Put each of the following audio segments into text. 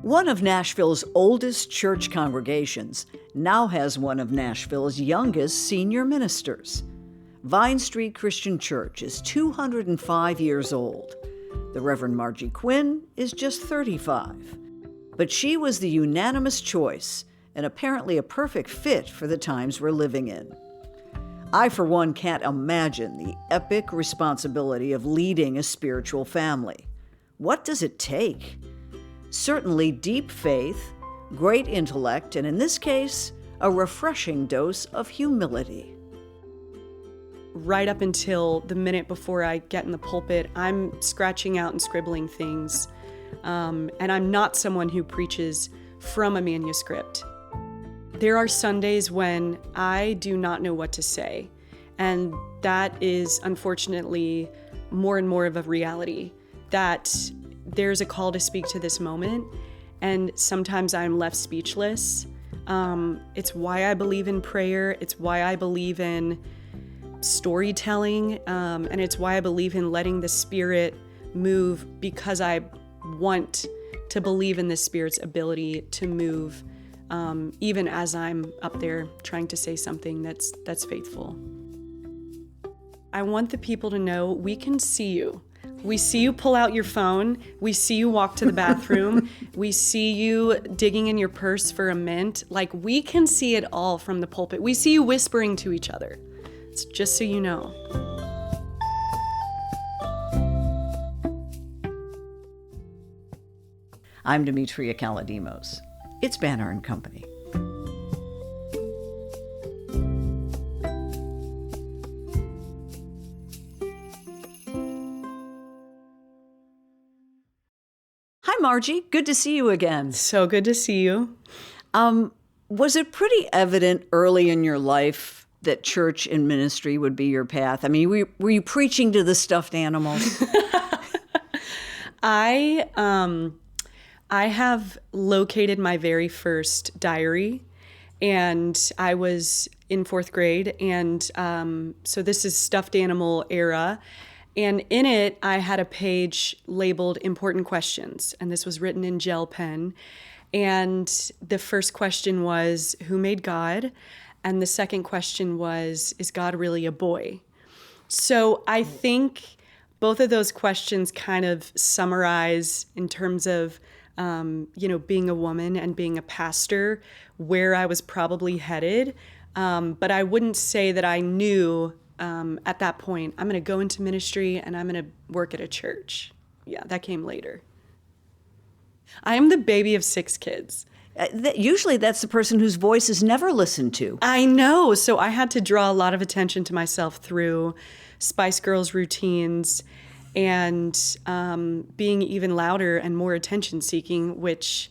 One of Nashville's oldest church congregations now has one of Nashville's youngest senior ministers. Vine Street Christian Church is 205 years old. The Reverend Margie Quinn is just 35. But she was the unanimous choice and apparently a perfect fit for the times we're living in. I, for one, can't imagine the epic responsibility of leading a spiritual family. What does it take? Certainly deep faith, great intellect, and in this case, a refreshing dose of humility. Right up until the minute before I get in the pulpit, I'm scratching out and scribbling things. And I'm not someone who preaches from a manuscript. There are Sundays when I do not know what to say. And that is unfortunately more and more of a reality, that there's a call to speak to this moment, and sometimes I'm left speechless. It's why I believe in prayer. It's why I believe in storytelling, and it's why I believe in letting the Spirit move, because I want to believe in the Spirit's ability to move, even as I'm up there trying to say something that's faithful. I want the people to know we can see you. We see you pull out your phone. We see you walk to the bathroom. We see you digging in your purse for a mint. Like, we can see it all from the pulpit. We see you whispering to each other. It's just so you know. I'm Demetria Kaladimos. It's Banner and Company. Hi, Margie. Good to see you again. So good to see you. Was it pretty evident early in your life that church and ministry would be your path? I mean, were you preaching to the stuffed animals? I have located my very first diary, and I was in 4th grade, and so this is stuffed animal era. And in it, I had a page labeled Important Questions, and this was written in gel pen. And the first question was, who made God? And the second question was, is God really a boy? So I think both of those questions kind of summarize in terms of, being a woman and being a pastor, where I was probably headed. But I wouldn't say that I knew at that point, I'm going to go into ministry and I'm going to work at a church. Yeah, that came later. I am the baby of 6 kids. Usually that's the person whose voice is never listened to. I know. So I had to draw a lot of attention to myself through Spice Girls routines and being even louder and more attention-seeking, which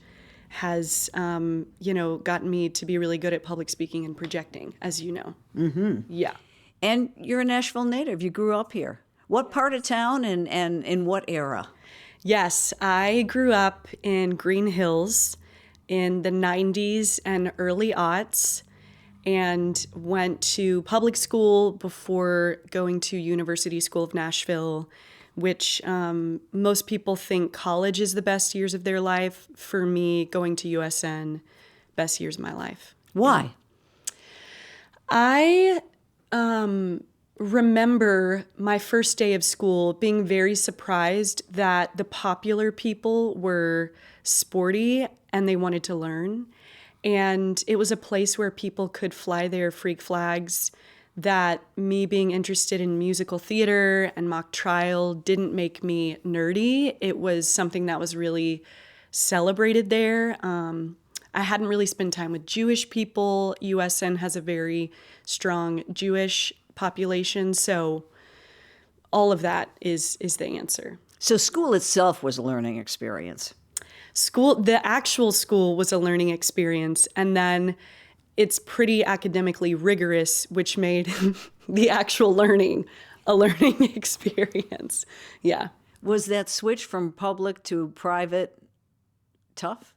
has, gotten me to be really good at public speaking and projecting, as you know. Mm-hmm. Yeah. And you're a Nashville native. You grew up here. What part of town and in what era? Yes, I grew up in Green Hills in the 90s and early aughts, and went to public school before going to University School of Nashville, which most people think college is the best years of their life. For me, going to USN, best years of my life. Why? I remember my first day of school being very surprised that the popular people were sporty and they wanted to learn. And it was a place where people could fly their freak flags, that me being interested in musical theater and mock trial didn't make me nerdy. It was something that was really celebrated there. I hadn't really spent time with Jewish people. USN has a very strong Jewish population, so all of that is the answer. So school itself was a learning experience. The actual school was a learning experience, and then it's pretty academically rigorous, which made the actual learning a learning experience. Yeah. Was that switch from public to private tough?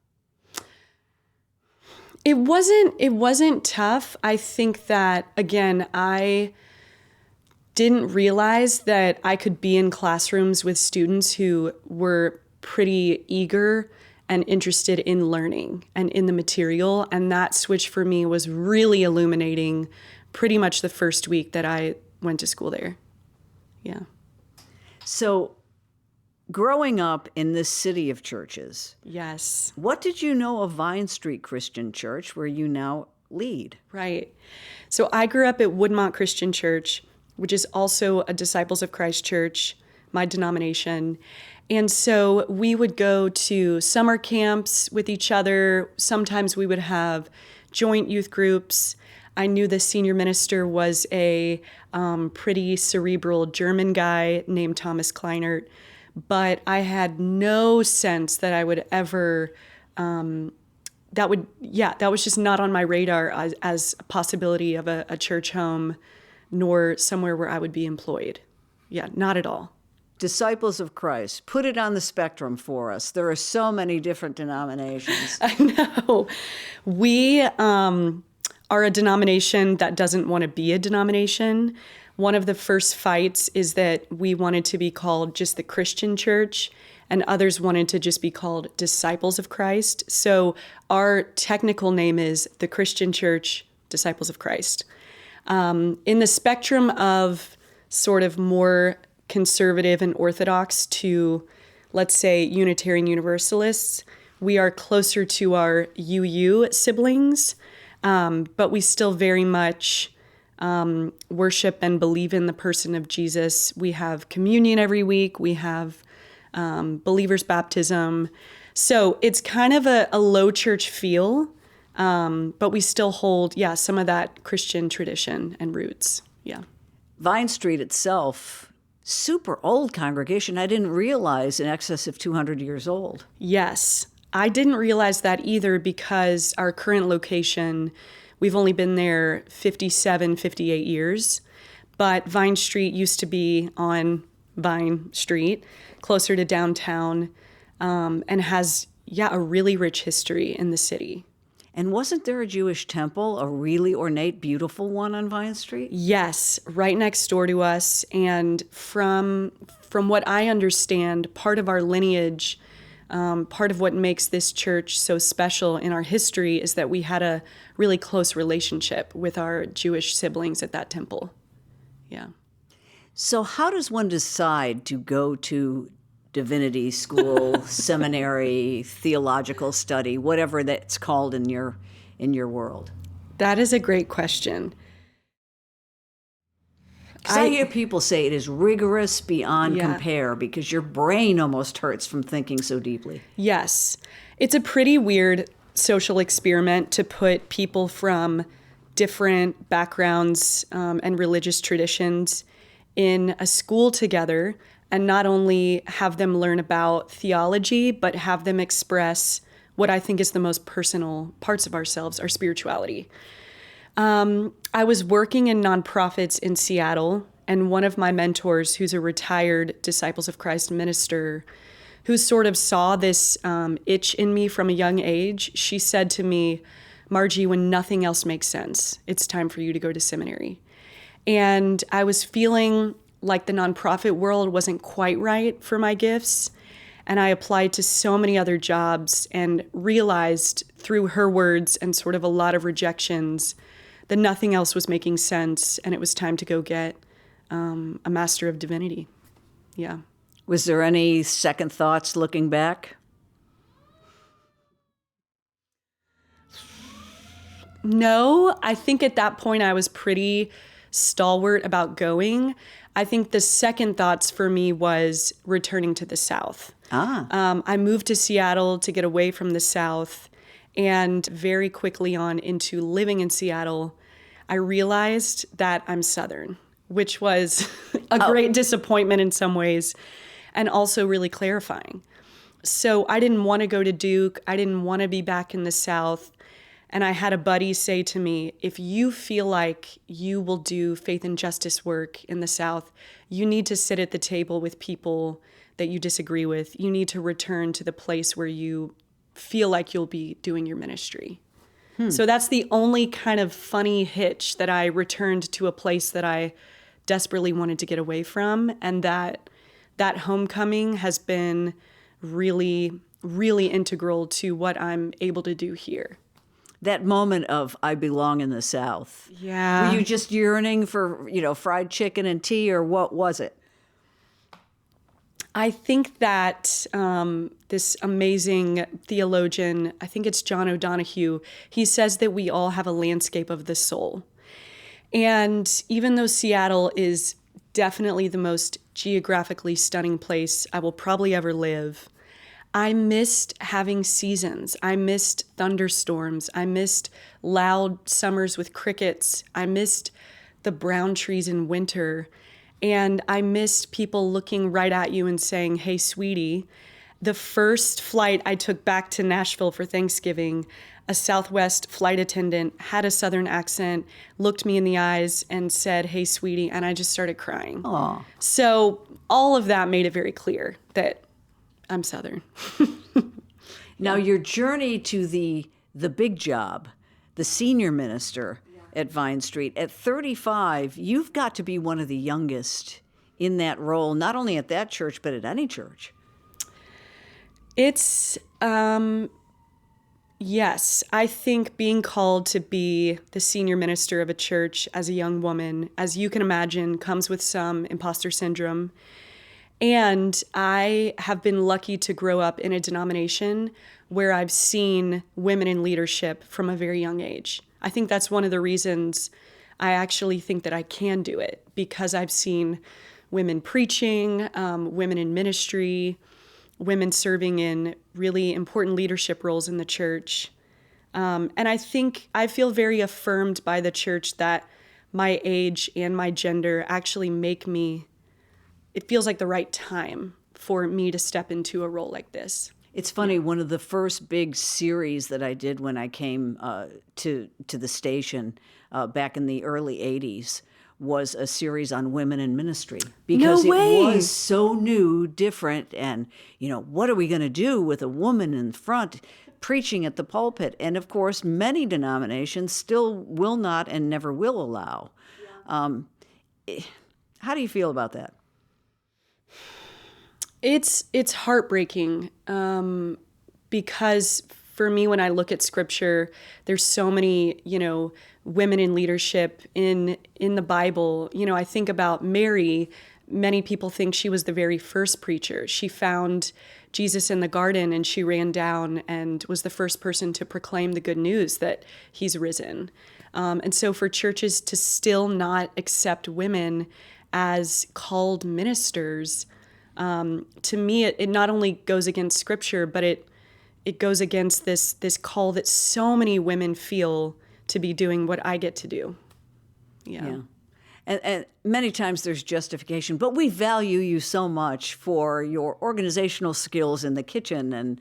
It wasn't tough. I think that, again, I didn't realize that I could be in classrooms with students who were pretty eager and interested in learning and in the material. And that switch for me was really illuminating pretty much the first week that I went to school there. Yeah. So growing up in this city of churches, Yes. what did you know of Vine Street Christian Church, where you now lead? Right. So I grew up at Woodmont Christian Church, which is also a Disciples of Christ church, my denomination. And so we would go to summer camps with each other. Sometimes we would have joint youth groups. I knew the senior minister was a pretty cerebral German guy named Thomas Kleinert, but I had no sense that I would ever, that was just not on my radar as a possibility of a church home, nor somewhere where I would be employed. Yeah, not at all. Disciples of Christ, put it on the spectrum for us. There are so many different denominations. I know. We are a denomination that doesn't want to be a denomination. One of the first fights is that we wanted to be called just the Christian church, and others wanted to just be called Disciples of Christ. So our technical name is the Christian Church, Disciples of Christ. In the spectrum of sort of more conservative and orthodox to, let's say, Unitarian Universalists, we are closer to our UU siblings, but we still very much worship and believe in the person of Jesus. We have communion every week. We have believers' baptism. So it's kind of a low church feel, but we still hold, some of that Christian tradition and roots. Yeah. Vine Street itself, super old congregation. I didn't realize in excess of 200 years old. Yes. I didn't realize that either because our current location, we've only been there 57, 58 years. But Vine Street used to be on Vine Street, closer to downtown, and has, a really rich history in the city. And wasn't there a Jewish temple, a really ornate, beautiful one on Vine Street? Yes, right next door to us. And from what I understand, part of our lineage, part of what makes this church so special in our history is that we had a really close relationship with our Jewish siblings at that temple. Yeah. So how does one decide to go to divinity school, seminary, theological study, whatever that's called in your world? That is a great question. I hear people say it is rigorous beyond compare because your brain almost hurts from thinking so deeply. Yes. It's a pretty weird social experiment to put people from different backgrounds and religious traditions in a school together and not only have them learn about theology, but have them express what I think is the most personal parts of ourselves, our spirituality. I was working in nonprofits in Seattle, and one of my mentors, who's a retired Disciples of Christ minister, who sort of saw this itch in me from a young age, she said to me, "Margie, when nothing else makes sense, it's time for you to go to seminary." And I was feeling like the nonprofit world wasn't quite right for my gifts. And I applied to so many other jobs and realized through her words and sort of a lot of rejections that nothing else was making sense. And it was time to go get a Master of Divinity. Yeah. Was there any second thoughts looking back? No, I think at that point I was pretty stalwart about going. I think the second thoughts for me was returning to the South. I moved to Seattle to get away from the South, and very quickly on into living in Seattle, I realized that I'm Southern, which was a great disappointment in some ways, and also really clarifying. So I didn't want to go to Duke. I didn't want to be back in the South. And I had a buddy say to me, if you feel like you will do faith and justice work in the South, you need to sit at the table with people that you disagree with. You need to return to the place where you feel like you'll be doing your ministry. So that's the only kind of funny hitch, that I returned to a place that I desperately wanted to get away from. And that homecoming has been really really integral to what I'm able to do here. That moment of I belong in the South. Yeah. Were you just yearning for, fried chicken and tea, or what was it? I think that this amazing theologian, I think it's John O'Donohue, he says that we all have a landscape of the soul. And even though Seattle is definitely the most geographically stunning place I will probably ever live, I missed having seasons. I missed thunderstorms. I missed loud summers with crickets. I missed the brown trees in winter. And I missed people looking right at you and saying, "Hey, sweetie." The first flight I took back to Nashville for Thanksgiving, a Southwest flight attendant had a Southern accent, looked me in the eyes and said, "Hey, sweetie," and I just started crying. Aw. So all of that made it very clear that I'm Southern. Now, your journey to the big job, the senior minister at Vine Street, at 35, you've got to be one of the youngest in that role, not only at that church, but at any church. It's, yes, I think being called to be the senior minister of a church as a young woman, as you can imagine, comes with some imposter syndrome. And I have been lucky to grow up in a denomination where I've seen women in leadership from a very young age. I think that's one of the reasons I actually think that I can do it, because I've seen women preaching, women in ministry, women serving in really important leadership roles in the church. And I think I feel very affirmed by the church that my age and my gender actually make me, it feels like the right time for me to step into a role like this. It's funny, one of the first big series that I did when I came to the station back in the early 80s was a series on women in ministry, because No way. It was so new, different, and, what are we going to do with a woman in front preaching at the pulpit? And, of course, many denominations still will not and never will allow. How do you feel about that? It's heartbreaking because for me, when I look at scripture, there's so many, women in leadership in the Bible. I think about Mary. Many people think she was the very first preacher. She found Jesus in the garden and she ran down and was the first person to proclaim the good news that he's risen. And so for churches to still not accept women as called ministers, to me, it not only goes against scripture, but it goes against this call that so many women feel to be doing what I get to do. Yeah. And many times there's justification, but we value you so much for your organizational skills in the kitchen and,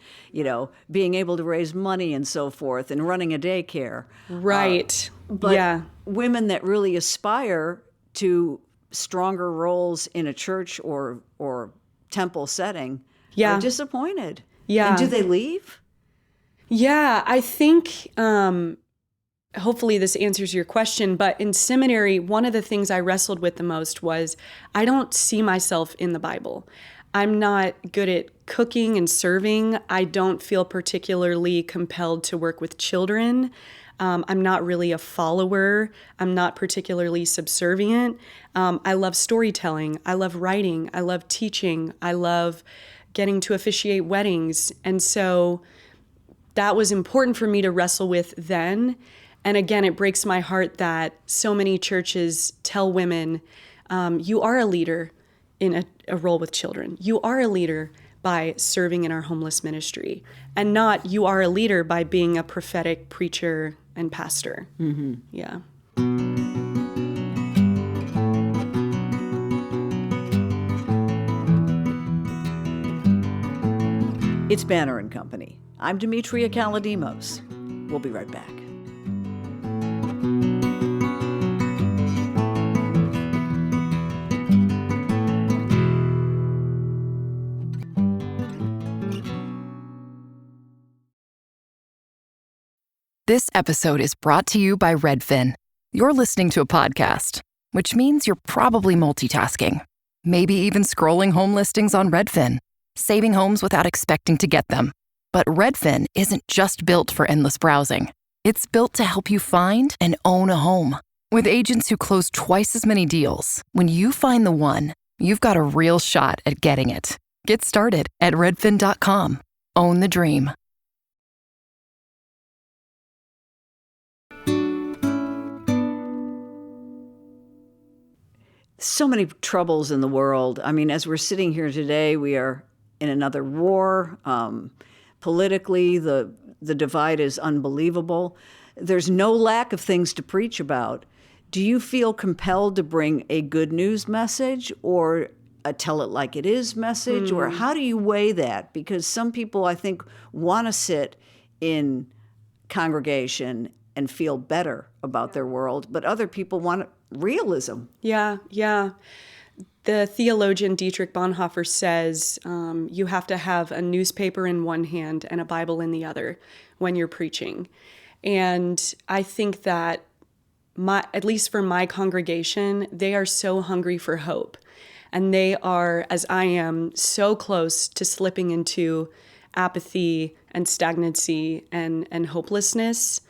being able to raise money and so forth and running a daycare. Right. But women that really aspire to stronger roles in a church or temple setting are disappointed. Yeah. And do they leave? Yeah, I think hopefully this answers your question, but in seminary, one of the things I wrestled with the most was I don't see myself in the Bible. I'm not good at cooking and serving. I don't feel particularly compelled to work with children. I'm not really a follower. I'm not particularly subservient. I love storytelling. I love writing. I love teaching. I love getting to officiate weddings. And so that was important for me to wrestle with then. And again, it breaks my heart that so many churches tell women, you are a leader in a role with children. You are a leader by serving in our homeless ministry, and not you are a leader by being a prophetic preacher and pastor. Mm-hmm. Yeah. It's Banner and Company. I'm Demetria Kaladimos. We'll be right back. This episode is brought to you by Redfin. You're listening to a podcast, which means you're probably multitasking. Maybe even scrolling home listings on Redfin, saving homes without expecting to get them. But Redfin isn't just built for endless browsing. It's built to help you find and own a home. With agents who close twice as many deals, when you find the one, you've got a real shot at getting it. Get started at redfin.com. Own the dream. So many troubles in the world. I mean, as we're sitting here today, we are in another war. Politically, the divide is unbelievable. There's no lack of things to preach about. Do you feel compelled to bring a good news message or a tell it like it is message? Or how do you weigh that? Because some people, I think, want to sit in congregation and feel better about their world, but other people want realism. Yeah. The theologian Dietrich Bonhoeffer says you have to have a newspaper in one hand and a Bible in the other when you're preaching. And I think that at least for my congregation, they are so hungry for hope. And they are, as I am, so close to slipping into apathy and stagnancy and hopelessness.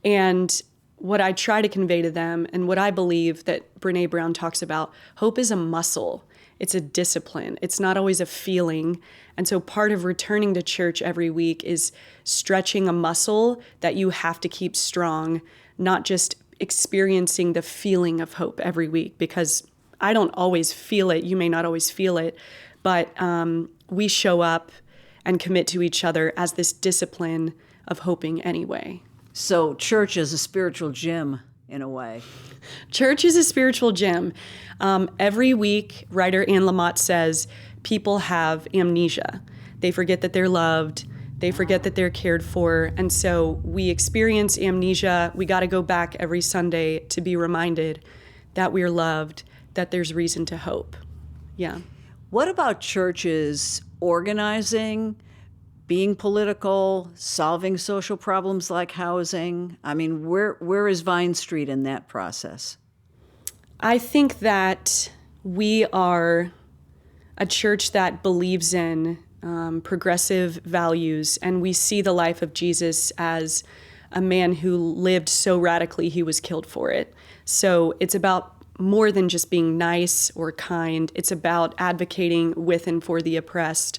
And what I try to convey to them, and what I believe that Brene Brown talks about, hope is a muscle. It's a discipline. It's not always a feeling. And so part of returning to church every week is stretching a muscle that you have to keep strong, not just experiencing the feeling of hope every week, because I don't always feel it. You may not always feel it, but we show up and commit to each other as this discipline of hoping anyway. So church is a spiritual gym in a way. Church is a spiritual gym. Every week, writer Anne Lamott says people have amnesia. They forget that they're loved. They forget that they're cared for. And so we experience amnesia. We got to go back every Sunday to be reminded that we're loved, that there's reason to hope. Yeah. What about churches organizing, being political, solving social problems like housing? I mean, where is Vine Street in that process? I think that we are a church that believes in progressive values, and we see the life of Jesus as a man who lived so radically he was killed for it. So it's about more than just being nice or kind. It's about advocating with and for the oppressed.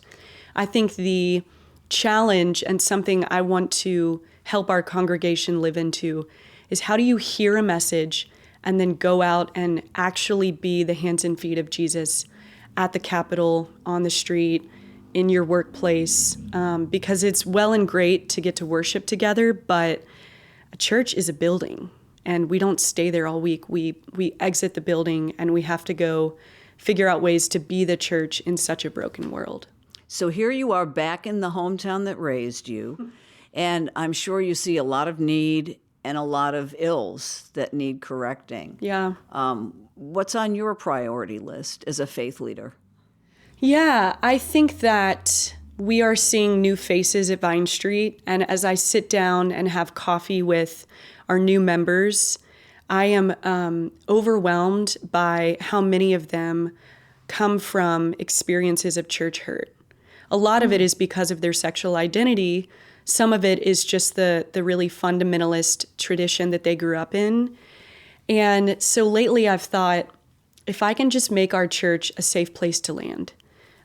I think the challenge, and something I want to help our congregation live into, is how do you hear a message and then go out and actually be the hands and feet of Jesus at the Capitol, on the street, in your workplace, because it's well and great to get to worship together, but a church is a building, and we don't stay there all week. We exit the building, and we have to go figure out ways to be the church in such a broken world. So here you are back in the hometown that raised you, and I'm sure you see a lot of need and a lot of ills that need correcting. Yeah. What's on your priority list as a faith leader? Yeah, I think that we are seeing new faces at Vine Street, and as I sit down and have coffee with our new members, I am overwhelmed by how many of them come from experiences of church hurt. A lot of it is because of their sexual identity. Some of it is just the really fundamentalist tradition that they grew up in. And so lately I've thought, if I can just make our church a safe place to land,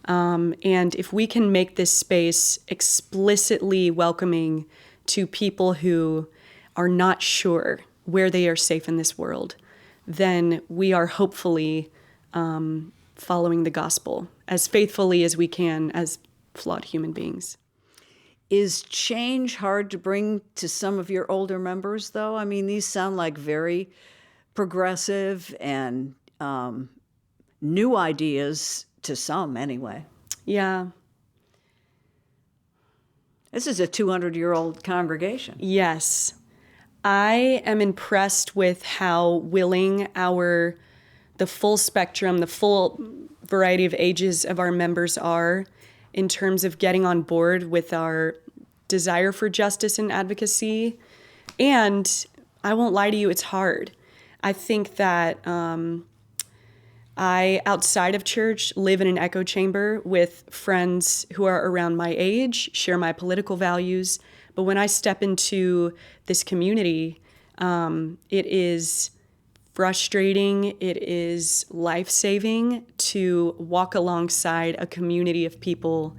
and if we can make this space explicitly welcoming to people who are not sure where they are safe in this world, then we are hopefully following the gospel as faithfully as we can as flawed human beings. Is change hard to bring to some of your older members, though? I mean, these sound like very progressive and new ideas to some, anyway. Yeah. This is a 200-year-old congregation. Yes. I am impressed with how willing the full spectrum, the full variety of ages of our members are in terms of getting on board with our desire for justice and advocacy. And I won't lie to you, it's hard. I think that I, outside of church, live in an echo chamber with friends who are around my age, share my political values. But when I step into this community, it is frustrating, it is life-saving to walk alongside a community of people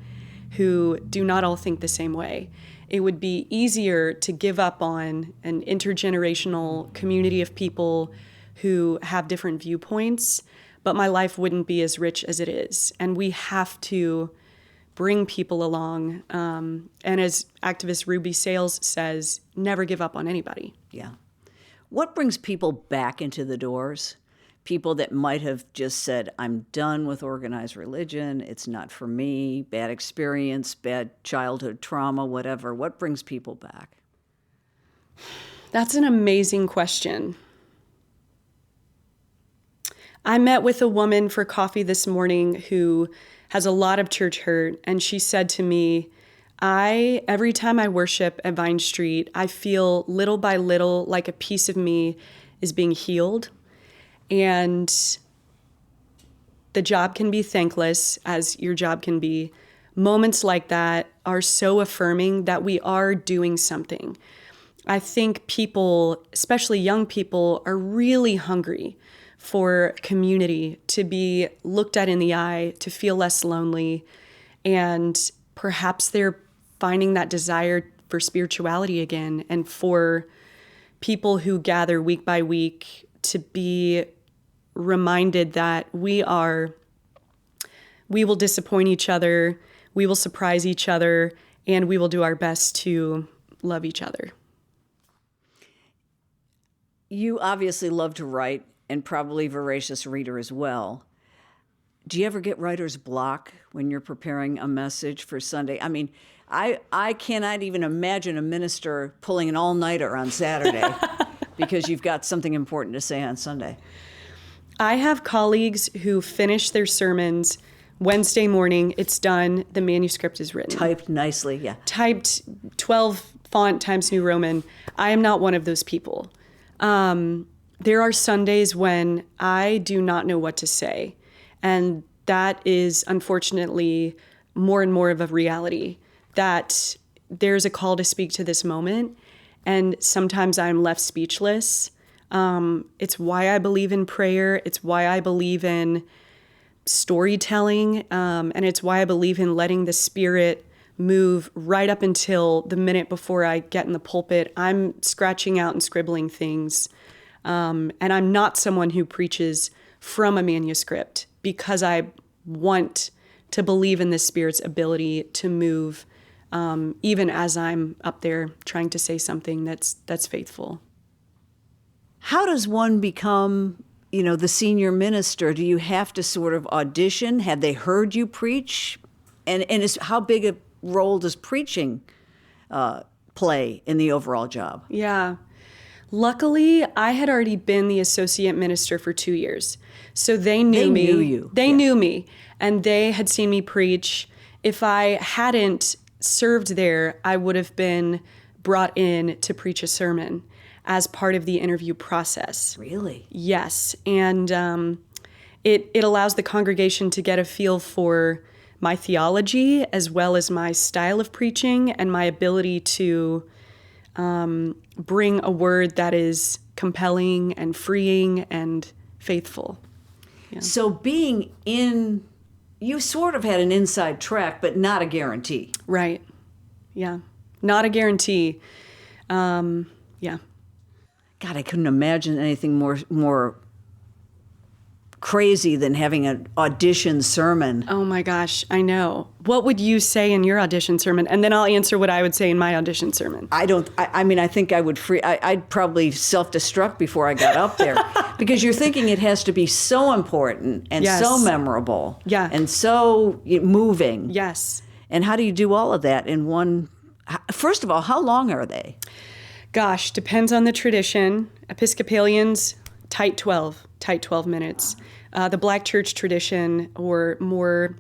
who do not all think the same way. It would be easier to give up on an intergenerational community of people who have different viewpoints, but my life wouldn't be as rich as it is. And we have to bring people along. And as activist Ruby Sales says, never give up on anybody. Yeah. What brings people back into the doors? People that might have just said, I'm done with organized religion, it's not for me, bad experience, bad childhood trauma, whatever. What brings people back? That's an amazing question. I met with a woman for coffee this morning who has a lot of church hurt, and she said to me, every time I worship at Vine Street, I feel little by little like a piece of me is being healed. And the job can be thankless, as your job can be. Moments like that are so affirming that we are doing something. I think people, especially young people, are really hungry for community, to be looked at in the eye, to feel less lonely. And perhaps they're finding that desire for spirituality again, and for people who gather week by week to be reminded that we will disappoint each other, we will surprise each other, and we will do our best to love each other. You obviously love to write, and probably voracious reader as well. Do you ever get writer's block when you're preparing a message for Sunday? I mean, I cannot even imagine a minister pulling an all-nighter on Saturday because you've got something important to say on Sunday. I have colleagues who finish their sermons Wednesday morning, it's done, the manuscript is written. Typed nicely, yeah. Typed 12 font Times New Roman. I am not one of those people. There are Sundays when I do not know what to say. And that is unfortunately more and more of a reality, that there's a call to speak to this moment. And sometimes I'm left speechless. It's why I believe in prayer. It's why I believe in storytelling. And it's why I believe in letting the Spirit move right up until the minute before I get in the pulpit. I'm scratching out and scribbling things. And I'm not someone who preaches from a manuscript, because I want to believe in the Spirit's ability to move, even as I'm up there trying to say something that's faithful. How does one become, the senior minister? Do you have to sort of audition? Have they heard you preach? And how big a role does preaching play in the overall job? Yeah. Luckily, I had already been the associate minister for 2 years. So they knew me. They knew you. They knew me, and they had seen me preach. If I hadn't served there, I would have been brought in to preach a sermon as part of the interview process. Really? Yes. And it allows the congregation to get a feel for my theology as well as my style of preaching and my ability to bring a word that is compelling and freeing and faithful. Yeah. So being in, you sort of had an inside track, but not a guarantee. Right. Yeah. Not a guarantee. Yeah. God, I couldn't imagine anything more crazy than having an audition sermon. Oh my gosh, I know. What would you say in your audition sermon? And then I'll answer what I would say in my audition sermon. I think I would I'd probably self-destruct before I got up there because you're thinking it has to be so important and Yes. so memorable. Yeah. And so moving. Yes. And how do you do all of that in one? First of all, how long are they? Gosh, depends on the tradition. Episcopalians, tight 12 minutes. The Black church tradition or more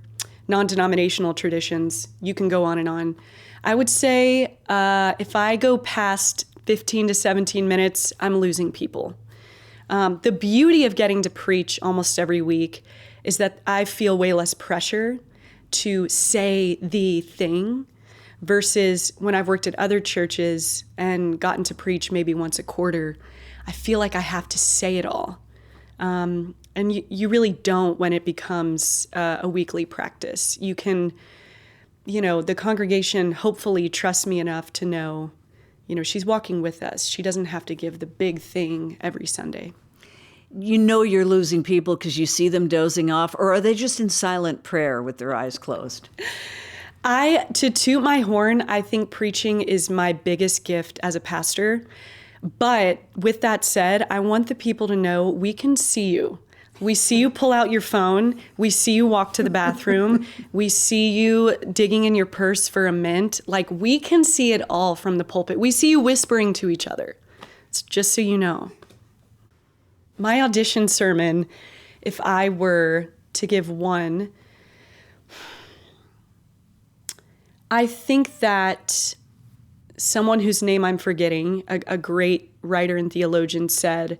non-denominational traditions, you can go on and on. I would say if I go past 15 to 17 minutes, I'm losing people. The beauty of getting to preach almost every week is that I feel way less pressure to say the thing versus when I've worked at other churches and gotten to preach maybe once a quarter, I feel like I have to say it all. And you really don't when it becomes a weekly practice. You can, the congregation hopefully trusts me enough to know, she's walking with us. She doesn't have to give the big thing every Sunday. You know you're losing people because you see them dozing off, or are they just in silent prayer with their eyes closed? To toot my horn, I think preaching is my biggest gift as a pastor. But with that said, I want the people to know we can see you. We see you pull out your phone. We see you walk to the bathroom. We see you digging in your purse for a mint. Like, we can see it all from the pulpit. We see you whispering to each other. It's just so you know. My audition sermon, if I were to give one, I think that someone whose name I'm forgetting, a great writer and theologian, said,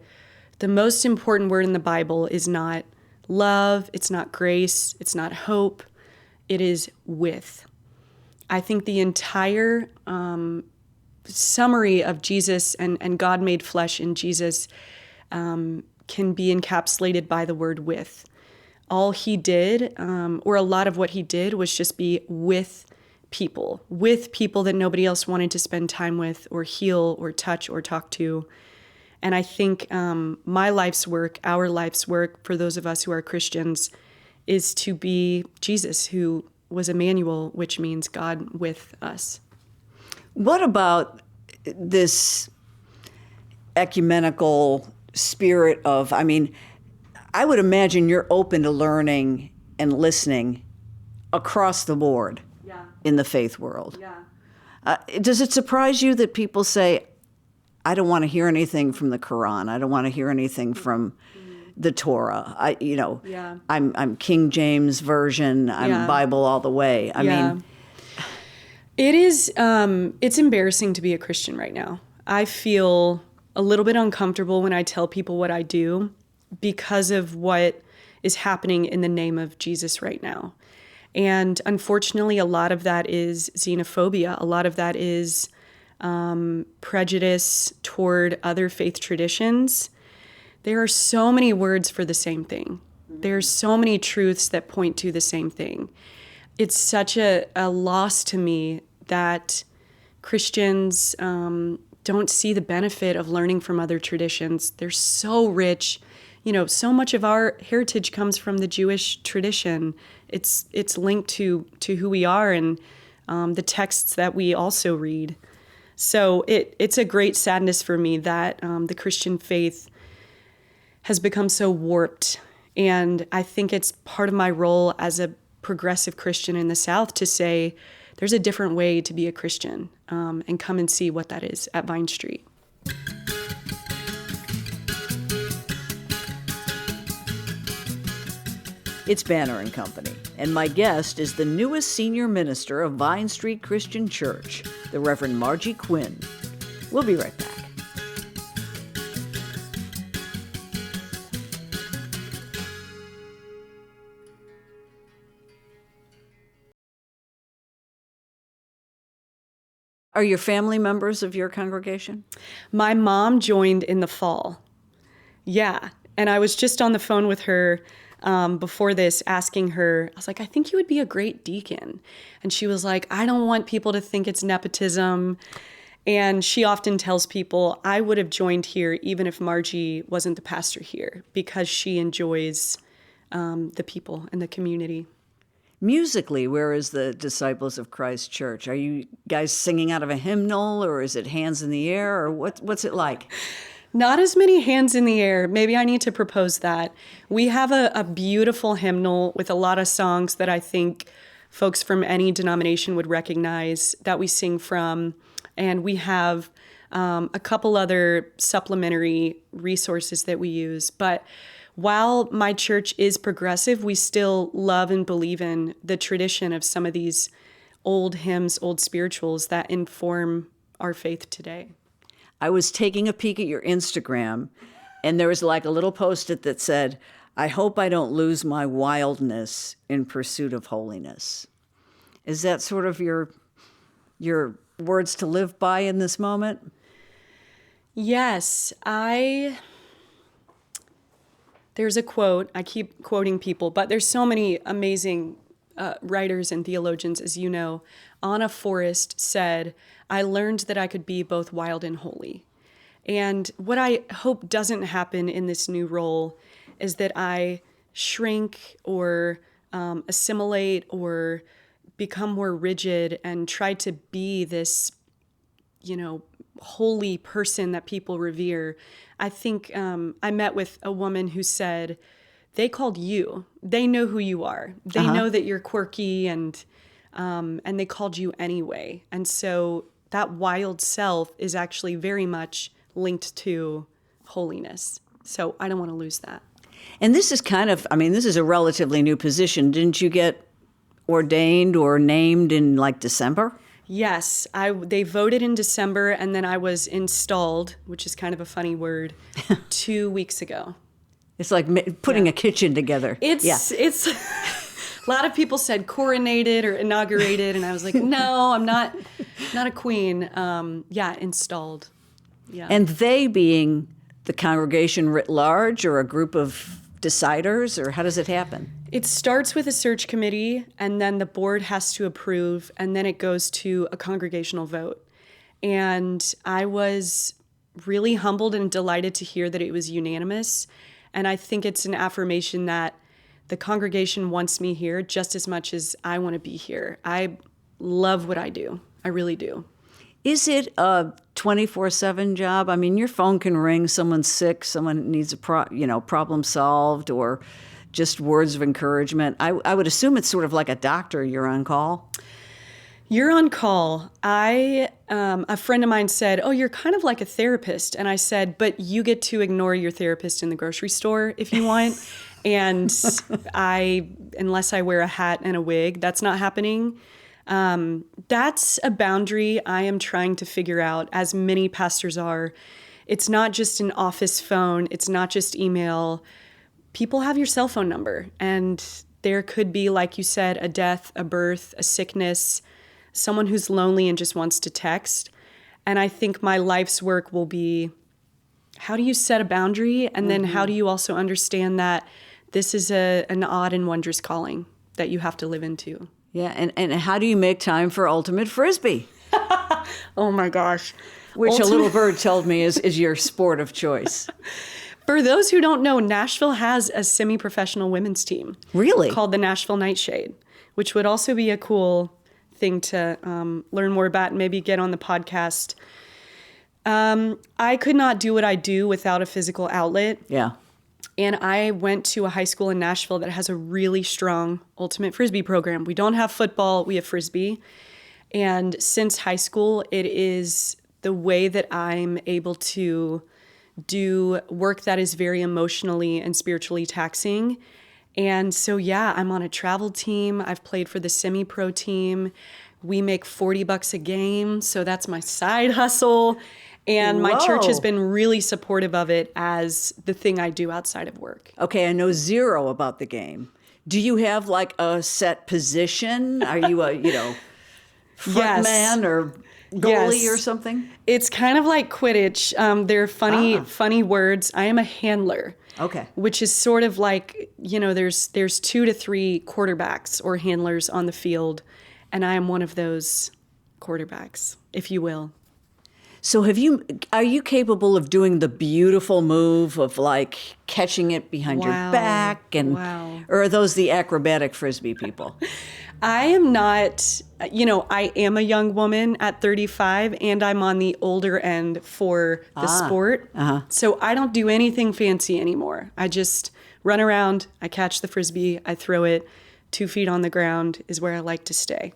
the most important word in the Bible is not love, it's not grace, it's not hope, it is with. I think the entire summary of Jesus and God made flesh in Jesus can be encapsulated by the word with. All he did, or a lot of what he did, was just be with people that nobody else wanted to spend time with or heal or touch or talk to. And I think my life's work, our life's work, for those of us who are Christians, is to be Jesus, who was Emmanuel, which means God with us. What about this ecumenical spirit of, I would imagine you're open to learning and listening across the board in the faith world. Does it surprise you that people say, I don't want to hear anything from the Quran. I don't want to hear anything from the Torah. I'm King James Version. I'm Bible all the way. I mean, it is. It's embarrassing to be a Christian right now. I feel a little bit uncomfortable when I tell people what I do because of what is happening in the name of Jesus right now. And unfortunately, a lot of that is xenophobia. A lot of that is prejudice toward other faith traditions. There are so many words for the same thing. There's so many truths that point to the same thing. It's such a loss to me that Christians don't see the benefit of learning from other traditions. They're so rich. So much of our heritage comes from the Jewish tradition. It's linked to who we are and the texts that we also read. So it's a great sadness for me that the Christian faith has become so warped. And I think it's part of my role as a progressive Christian in the South to say there's a different way to be a Christian, and come and see what that is at Vine Street. It's Banner and Company, and my guest is the newest senior minister of Vine Street Christian Church, the Reverend Margie Quinn. We'll be right back. Are your family members of your congregation? My mom joined in the fall. Yeah, and I was just on the phone with her before this, asking her, I was like, I think you would be a great deacon. And she was like, I don't want people to think it's nepotism. And she often tells people, I would have joined here even if Margie wasn't the pastor here, because she enjoys the people and the community. Musically, where is the Disciples of Christ Church? Are you guys singing out of a hymnal, or is it hands in the air, or what's it like? Not as many hands in the air. Maybe I need to propose that. We have a beautiful hymnal with a lot of songs that I think folks from any denomination would recognize that we sing from. And we have a couple other supplementary resources that we use. But while my church is progressive, we still love and believe in the tradition of some of these old hymns, old spirituals that inform our faith today. I was taking a peek at your Instagram, And there was like a little post-it that said, "I hope I don't lose my wildness in pursuit of holiness." Is that sort of your words to live by in this moment? Yes, there's a quote, I keep quoting people, but there's so many amazing writers and theologians, as you know. Anna Forrest said, "I learned that I could be both wild and holy." And what I hope doesn't happen in this new role is that I shrink or assimilate or become more rigid and try to be this, holy person that people revere. I think I met with a woman who said, they called you. They know who you are. They know that you're quirky and they called you anyway. And so that wild self is actually very much linked to holiness. So I don't want to lose that. And this is this is a relatively new position. Didn't you get ordained or named in like December? Yes, they voted in December, and then I was installed, which is kind of a funny word, 2 weeks ago. It's like putting a kitchen together. It's a lot of people said coronated or inaugurated, and I was like, no, I'm not a queen. Installed. Yeah. And they being the congregation writ large or a group of deciders, or how does it happen? It starts with a search committee, and then the board has to approve, and then it goes to a congregational vote. And I was really humbled and delighted to hear that it was unanimous. And I think it's an affirmation that the congregation wants me here just as much as I want to be here. I love what I do. I really do. Is it a 24/7 job? I mean, your phone can ring, someone's sick, someone needs a problem solved, or just words of encouragement. I would assume it's sort of like a doctor. You're on call. You're on call. A friend of mine said, "Oh, you're kind of like a therapist." And I said, "But you get to ignore your therapist in the grocery store if you want." And unless I wear a hat and a wig, that's not happening. That's a boundary I am trying to figure out, as many pastors are. It's not just an office phone. It's not just email. People have your cell phone number, and there could be, like you said, a death, a birth, a sickness, someone who's lonely and just wants to text. And I think my life's work will be, how do you set a boundary? And then how do you also understand that this is an odd and wondrous calling that you have to live into? Yeah, and how do you make time for ultimate Frisbee? Oh my gosh. Which a little bird told me is your sport of choice. For those who don't know, Nashville has a semi-professional women's team. Really? Called the Nashville Nightshade, which would also be a cool thing to learn more about and maybe get on the podcast. I could not do what I do without a physical outlet. Yeah. And I went to a high school in Nashville that has a really strong ultimate Frisbee program. We don't have football, we have Frisbee. And since high school, it is the way that I'm able to do work that is very emotionally and spiritually taxing. And so, yeah, I'm on a travel team. I've played for the semi-pro team. We make $40 a game, so that's my side hustle. And my church has been really supportive of it as the thing I do outside of work. Okay, I know zero about the game. Do you have like a set position? Are you a, front man or goalie or something? It's kind of like Quidditch. They're funny words. I am a handler. Okay. Which is sort of like, there's 2 to 3 quarterbacks or handlers on the field, and I am one of those quarterbacks, if you will. So are you capable of doing the beautiful move of like catching it behind your back or are those the acrobatic Frisbee people? I am not, I am a young woman at 35 and I'm on the older end for the sport. So I don't do anything fancy anymore. I just run around, I catch the Frisbee, I throw it 2 feet on the ground is where I like to stay.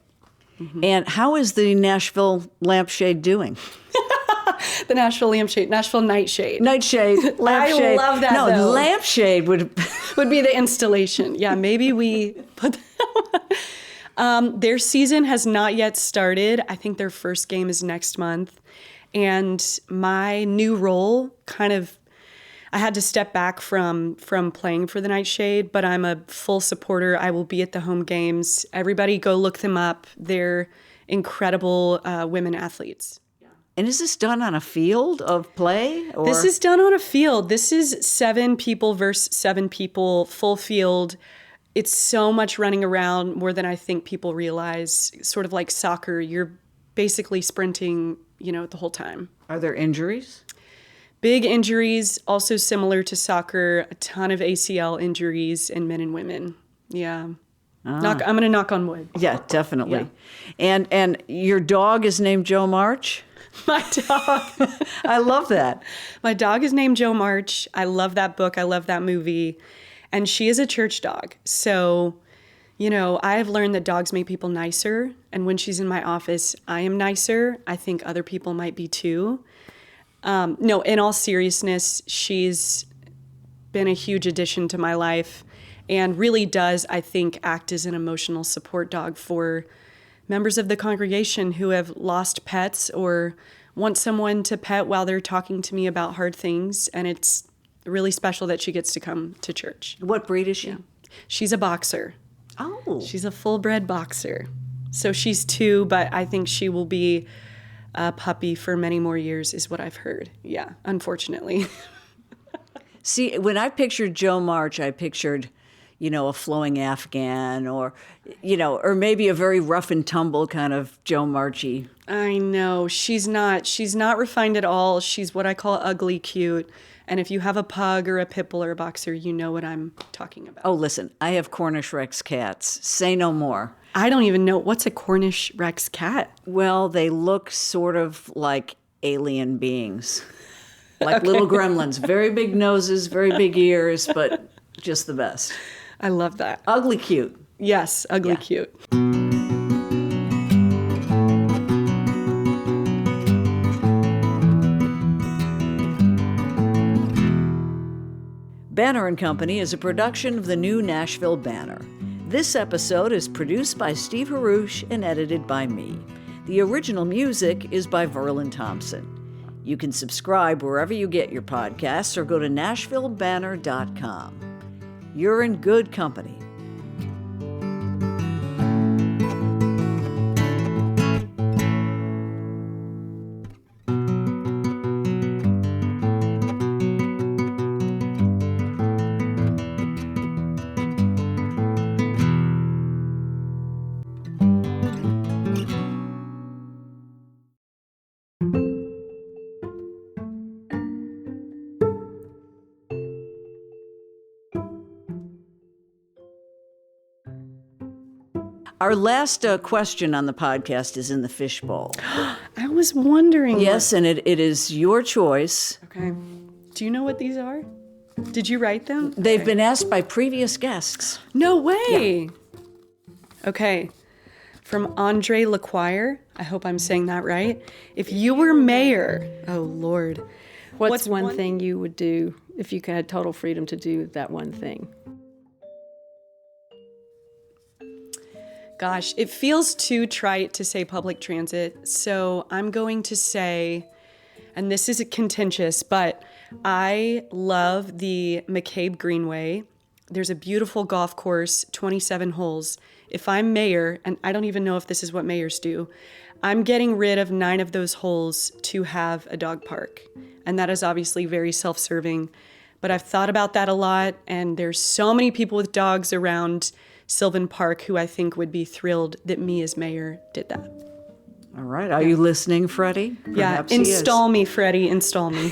Mm-hmm. And how is the Nashville lampshade doing? The Nashville lampshade, Nashville nightshade. Nightshade, lampshade. I love that. No, though. Lampshade would be the installation. Yeah, maybe we put that. Their season has not yet started. I think their first game is next month. And my new role I had to step back from playing for the Nightshade, but I'm a full supporter. I will be at the home games. Everybody go look them up. They're incredible women athletes. And is this done on a field of play? Or? This is done on a field. This is 7 people versus 7 people, full field. It's so much running around, more than I think people realize. Sort of like soccer. You're basically sprinting, the whole time. Are there injuries? Big injuries, also similar to soccer, a ton of ACL injuries in men and women. Yeah. I'm going to knock on wood. Yeah, definitely. Yeah. And your dog is named Joe March? My dog. I love that. My dog is named Joe March. I love that book. I love that movie. And she is a church dog. So, I have learned that dogs make people nicer. And when she's in my office, I am nicer. I think other people might be too. No, in all seriousness, she's been a huge addition to my life and really does, I think, act as an emotional support dog for members of the congregation who have lost pets or want someone to pet while they're talking to me about hard things. And it's really special that she gets to come to church. What breed is she? Yeah. She's a boxer. Oh. She's a full-bred boxer. So she's 2, but I think she will be a puppy for many more years is what I've heard. Yeah, unfortunately. See, when I pictured Joe March, I pictured, a flowing Afghan or maybe a very rough and tumble kind of Joe Marchy. I know. She's not refined at all. She's what I call ugly cute. And if you have a pug or a pit bull or a boxer, you know what I'm talking about. Oh, listen, I have Cornish Rex cats. Say no more. I don't even know. What's a Cornish Rex cat? Well, they look sort of like alien beings. Like little gremlins. Very big noses, very big ears, but just the best. I love that. Ugly cute. Yes, ugly cute. Banner & Company is a production of the new Nashville Banner. This episode is produced by Steve Harouche and edited by me. The original music is by Verlin Thompson. You can subscribe wherever you get your podcasts or go to NashvilleBanner.com. You're in good company. Our last question on the podcast is in the fishbowl. I was wondering. Yes, and it is your choice. Okay. Do you know what these are? Did you write them? They've been asked by previous guests. No way. Yeah. Okay. From Andre LaQuire. I hope I'm saying that right. If you were mayor, oh Lord. What's one thing you would do if you had total freedom to do that one thing? Gosh, it feels too trite to say public transit, so I'm going to say, and this is contentious, but I love the McCabe Greenway. There's a beautiful golf course, 27 holes. If I'm mayor, and I don't even know if this is what mayors do, I'm getting rid of 9 of those holes to have a dog park. And that is obviously very self-serving, but I've thought about that a lot, and there's so many people with dogs around Sylvan Park who I think would be thrilled that me as mayor did that. All right. Are you listening, Freddie? Yeah. Install me, Freddie. Install me.